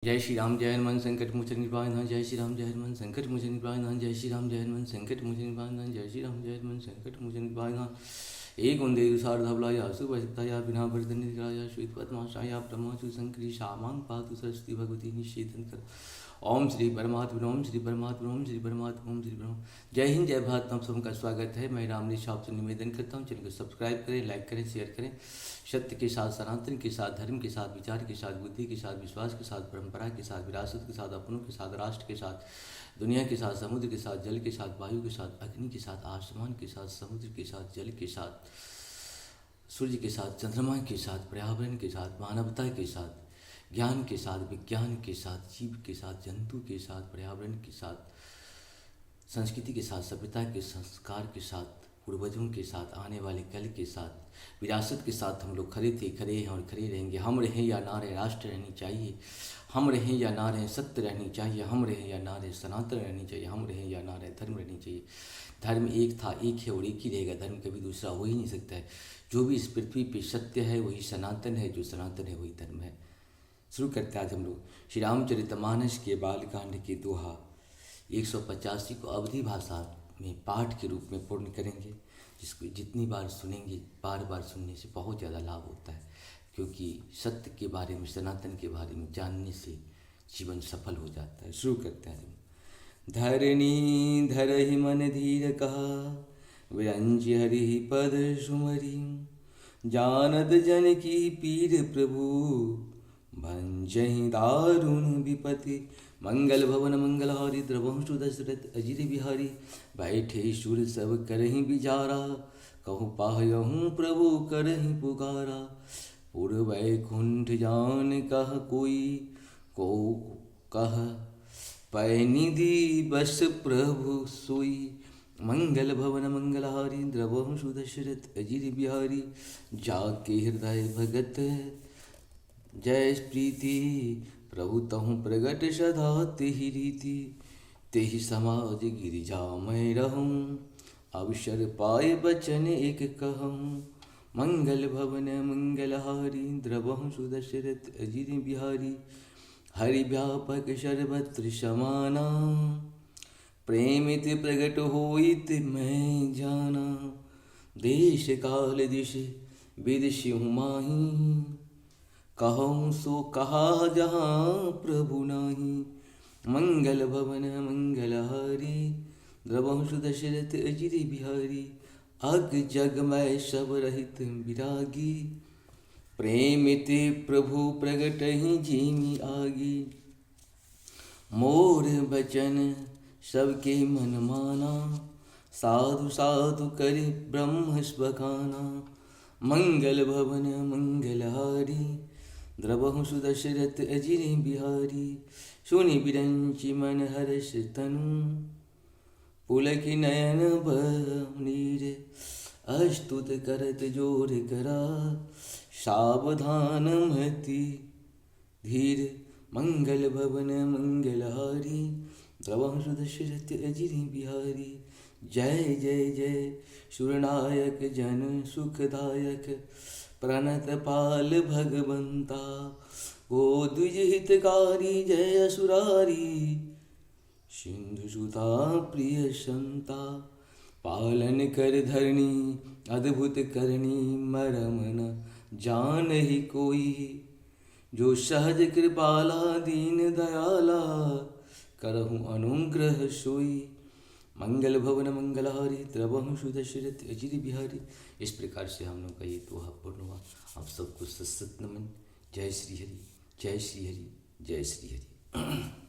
जय श्री राम जय हनुमान संकट मोचन निवारण जय श्री राम जय हनुमान संकट मोचन निवारण जय श्री राम जय हनुमान संकट मोचन निवारण जय श्री राम जय हनुमान संकट मोचन निवारण एक वंदे सार्धवलाया सुभसिताया बिना वर्धनिराया श्वेत पद्माशाया ब्रह्मसु संकरी शामां पातु सरस्वती भगवती निषेधन कर। ओम श्री परमात्मा ओम श्री परमात्मा ओम श्री परमात्मा ओम श्री परमात्मा। जय हिंद जय भारत, आप सबका स्वागत है। मैं रामनीश आपसे निवेदन करता हूँ, चैनल को सब्सक्राइब करें, लाइक करें, शेयर करें। सत्य के साथ, सनातन के साथ, धर्म के साथ, विचार के साथ, बुद्धि के साथ, विश्वास के साथ, परंपरा के साथ, विरासत के साथ, अपनों के साथ, राष्ट्र के साथ, दुनिया के साथ, समुद्र के साथ, जल के साथ, वायु के साथ, अग्नि के साथ, आसमान के साथ, समुद्र के साथ, जल के साथ, सूर्य के साथ, चंद्रमा के साथ, पर्यावरण के साथ, मानवता के साथ, ज्ञान के साथ, विज्ञान के साथ, जीव के साथ, जंतु के साथ, पर्यावरण के साथ, संस्कृति के साथ, सभ्यता के संस्कार के साथ, पूर्वजों के साथ, आने वाले कल के साथ, विरासत के साथ हम लोग खड़े थे, खड़े हैं और खड़े रहेंगे। हम रहें या ना रहें, राष्ट्र रहनी चाहिए। हम रहें या ना रहें, सत्य रहनी चाहिए। हम रहें या ना रहें, सनातन रहनी चाहिए। हम रहें या ना रहें, धर्म रहनी चाहिए। धर्म एक था, एक है और एक ही रहेगा। धर्म कभी दूसरा हो ही नहीं सकता है। जो भी इस पृथ्वी पे सत्य है वही सनातन है, जो सनातन है वही धर्म है। शुरू करते हैं आज हम लोग श्री रामचरितमानस के बालकांड के दोहा 185 को अवधी भाषा में पाठ के रूप में पूर्ण करेंगे। जिसको जितनी बार सुनेंगे, बार बार सुनने से बहुत ज़्यादा लाभ होता है, क्योंकि सत्य के बारे में, सनातन के बारे में जानने से जीवन सफल हो जाता है। शुरू करते हैं। धरणी धरहि मन धीर कहा, विरंज हरि पद सुमरी, जानत जन की पीर प्रभु, भंजहि दारुण विपति। मंगल भवन मंगल हारी, द्रवंशु दशरथ अजिर बिहारी, बैठे सुर सब करहि विचारा, कहूँ पाहयहूँ प्रभु करहि पुकारा। पुर वैकुंठ जान कह कोई, को कह पैनिधि बस प्रभु सोई। मंगल भवन मंगल हारी, द्रवंशु दशरथ अजिर बिहारी, जाके हृदय भगत जय प्रीति। प्रभु तहु प्रगट सदा तेहि रीति, तेहि समाज गिरिजा मैं रहूँ, अवसर पाए बचन एक कहूँ। मंगल भवन मंगल हारी, द्रवंशु दशरथ अजिर बिहारी, हरि व्यापक सर्वत्र समाना, प्रेमित प्रगट होइत मैं जाना। देश काल दिश विदिशहु माही, कहूँ सो कहा जहाँ प्रभु नाही। मंगल भवन मंगल हारी, द्रवंशु दशरथ अजिर बिहारी, अग जग में सब रहित विरागी, प्रेमित प्रभु प्रगट ही जीमी आगी। मोर बचन सबके मन माना, साधु साधु कर ब्रह्म बखाना। मंगल भवन मंगल हारी, द्रवंशु दशरथ अजिर बिहारी, सुनि बिरंचि मन हर्ष तनु, पुलक नयन बनीर। अस्तुत करत जोर करा, सावधान मति धीर। मंगल भवन मंगल हारी, द्रवंशु दशरथ अजिर बिहारी, जय जय जय सुरनायक जन सुखदायक, प्रणत पाल भगवंता। ओ द्विज हितकारी जय असुरारी, सिंधु सुता प्रिय संता। पालन कर धरणी अद्भुत करणी, मरम न जानहि कोई। जो सहज कृपाला दीन दयाला, करहु अनुग्रह सोई। मंगल भवन मंगल हारी, द्रवंशु दशरथ अजिर बिहारी। इस प्रकार से हम लोग का ये दोहा पूर्ण हुआ। आप सबको सत नमन। जय श्री हरि, जय श्री हरि, जय श्री हरि।